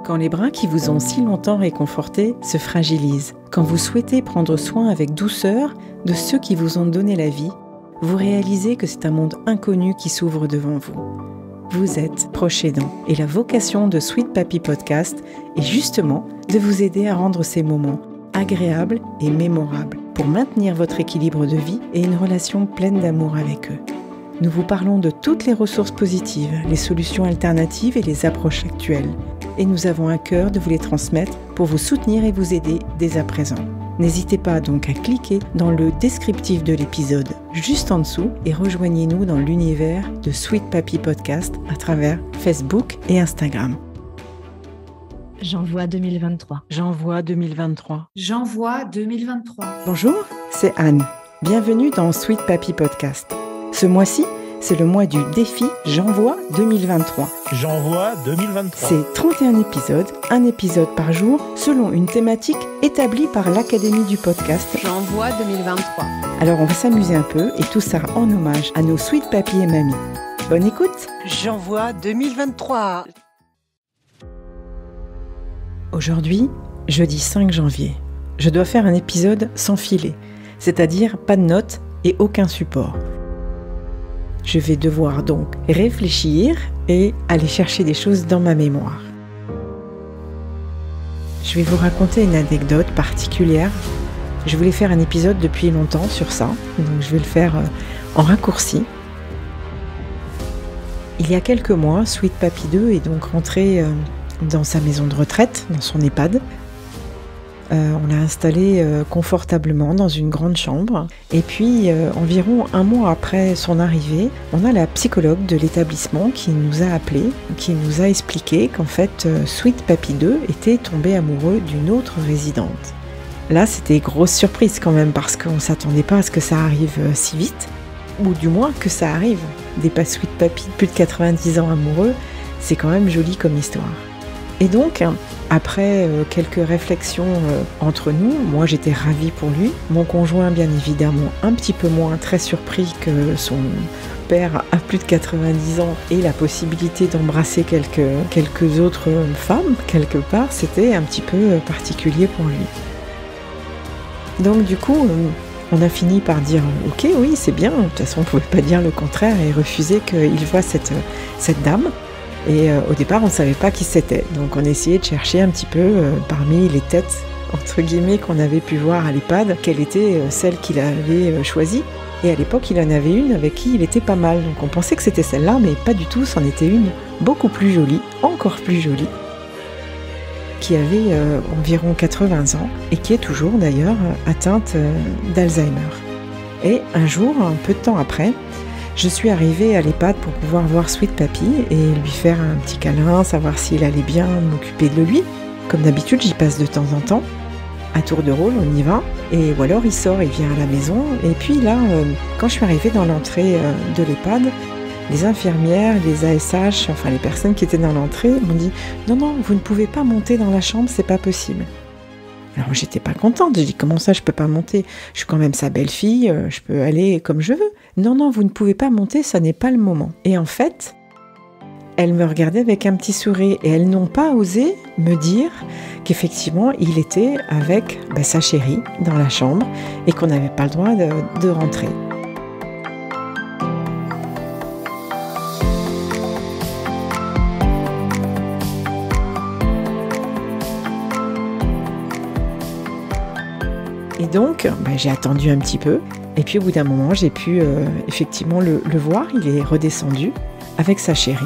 Quand les bras qui vous ont si longtemps réconforté se fragilisent, quand vous souhaitez prendre soin avec douceur de ceux qui vous ont donné la vie, vous réalisez que c'est un monde inconnu qui s'ouvre devant vous. Vous êtes proche aidant et la vocation de Sweet Papy Podcast est justement de vous aider à rendre ces moments agréables et mémorables pour maintenir votre équilibre de vie et une relation pleine d'amour avec eux. Nous vous parlons de toutes les ressources positives, les solutions alternatives et les approches actuelles. Et nous avons à cœur de vous les transmettre pour vous soutenir et vous aider dès à présent. N'hésitez pas donc à cliquer dans le descriptif de l'épisode juste en dessous et rejoignez-nous dans l'univers de Sweet Papy Podcast à travers Facebook et Instagram. J'envoie 2023. J'envoie 2023. J'envoie 2023. Bonjour, c'est Anne. Bienvenue dans Sweet Papy Podcast. Ce mois-ci, c'est le mois du défi J'envoie 2023. J'envoie 2023. C'est 31 épisodes, un épisode par jour, selon une thématique établie par l'Académie du podcast. J'envoie 2023. Alors on va s'amuser un peu et tout ça en hommage à nos sweet papy et mamie. Bonne écoute. J'envoie 2023. Aujourd'hui, jeudi 5 janvier, je dois faire un épisode sans filet, c'est-à-dire pas de notes et aucun support. Je vais devoir donc réfléchir et aller chercher des choses dans ma mémoire. Je vais vous raconter une anecdote particulière. Je voulais faire un épisode depuis longtemps sur ça, donc je vais le faire en raccourci. Il y a quelques mois, Sweet Papy 2 est donc rentré dans sa maison de retraite, dans son EHPAD. On l'a installé confortablement dans une grande chambre. Et puis, environ un mois après son arrivée, on a la psychologue de l'établissement qui nous a appelés, qui nous a expliqué qu'en fait, Sweet Papy 2 était tombé amoureux d'une autre résidente. Là, c'était grosse surprise quand même, parce qu'on ne s'attendait pas à ce que ça arrive si vite, ou du moins que ça arrive. Des Sweet Papy de plus de 90 ans amoureux, c'est quand même joli comme histoire. Et donc, après quelques réflexions entre nous, moi j'étais ravie pour lui, mon conjoint bien évidemment un petit peu moins, très surpris que son père a plus de 90 ans et la possibilité d'embrasser quelques autres femmes quelque part, c'était un petit peu particulier pour lui. Donc du coup, on a fini par dire « Ok, oui, c'est bien », de toute façon on ne pouvait pas dire le contraire et refuser qu'il voie cette dame. Et au départ, on ne savait pas qui c'était. Donc on essayait de chercher un petit peu parmi les têtes, entre guillemets, qu'on avait pu voir à l'EHPAD, quelle était celle qu'il avait choisie. Et à l'époque, il en avait une avec qui il était pas mal. Donc on pensait que c'était celle-là, mais pas du tout. C'en était une beaucoup plus jolie, encore plus jolie, qui avait environ 80 ans et qui est toujours d'ailleurs atteinte d'Alzheimer. Et un jour, un peu de temps après, je suis arrivée à l'EHPAD pour pouvoir voir Sweet Papy et lui faire un petit câlin, savoir s'il allait bien, m'occuper de lui. Comme d'habitude, j'y passe de temps en temps. À tour de rôle, on y va. Et ou alors il sort, il vient à la maison. Et puis là, quand je suis arrivée dans l'entrée de l'EHPAD, les infirmières, les ASH, enfin les personnes qui étaient dans l'entrée m'ont dit « Non, vous ne pouvez pas monter dans la chambre, c'est pas possible ». Alors j'étais pas contente, j'ai dit comment ça je peux pas monter, je suis quand même sa belle-fille, je peux aller comme je veux. Non, vous ne pouvez pas monter, ça n'est pas le moment. Et en fait, elles me regardaient avec un petit sourire et elles n'ont pas osé me dire qu'effectivement il était avec sa chérie dans la chambre et qu'on n'avait pas le droit de rentrer. Et donc, j'ai attendu un petit peu. Et puis au bout d'un moment, j'ai pu effectivement le voir. Il est redescendu avec sa chérie.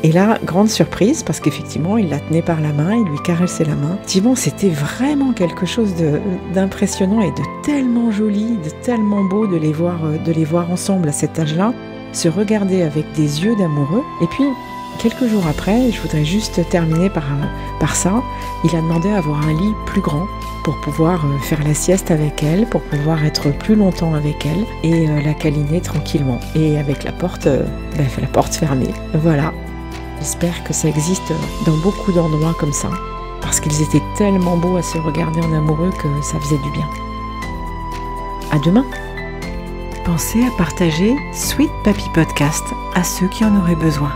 Et là, grande surprise, parce qu'effectivement, il la tenait par la main, il lui caressait la main. Effectivement, c'était vraiment quelque chose d'impressionnant et de tellement joli, de tellement beau de les voir ensemble à cet âge-là, se regarder avec des yeux d'amoureux. Et puis, quelques jours après, je voudrais juste terminer par ça, il a demandé à avoir un lit plus grand pour pouvoir faire la sieste avec elle, pour pouvoir être plus longtemps avec elle et la câliner tranquillement. Et avec la porte fermée. Voilà. J'espère que ça existe dans beaucoup d'endroits comme ça, parce qu'ils étaient tellement beaux à se regarder en amoureux que ça faisait du bien. À demain. Pensez à partager Sweet Papy Podcast à ceux qui en auraient besoin.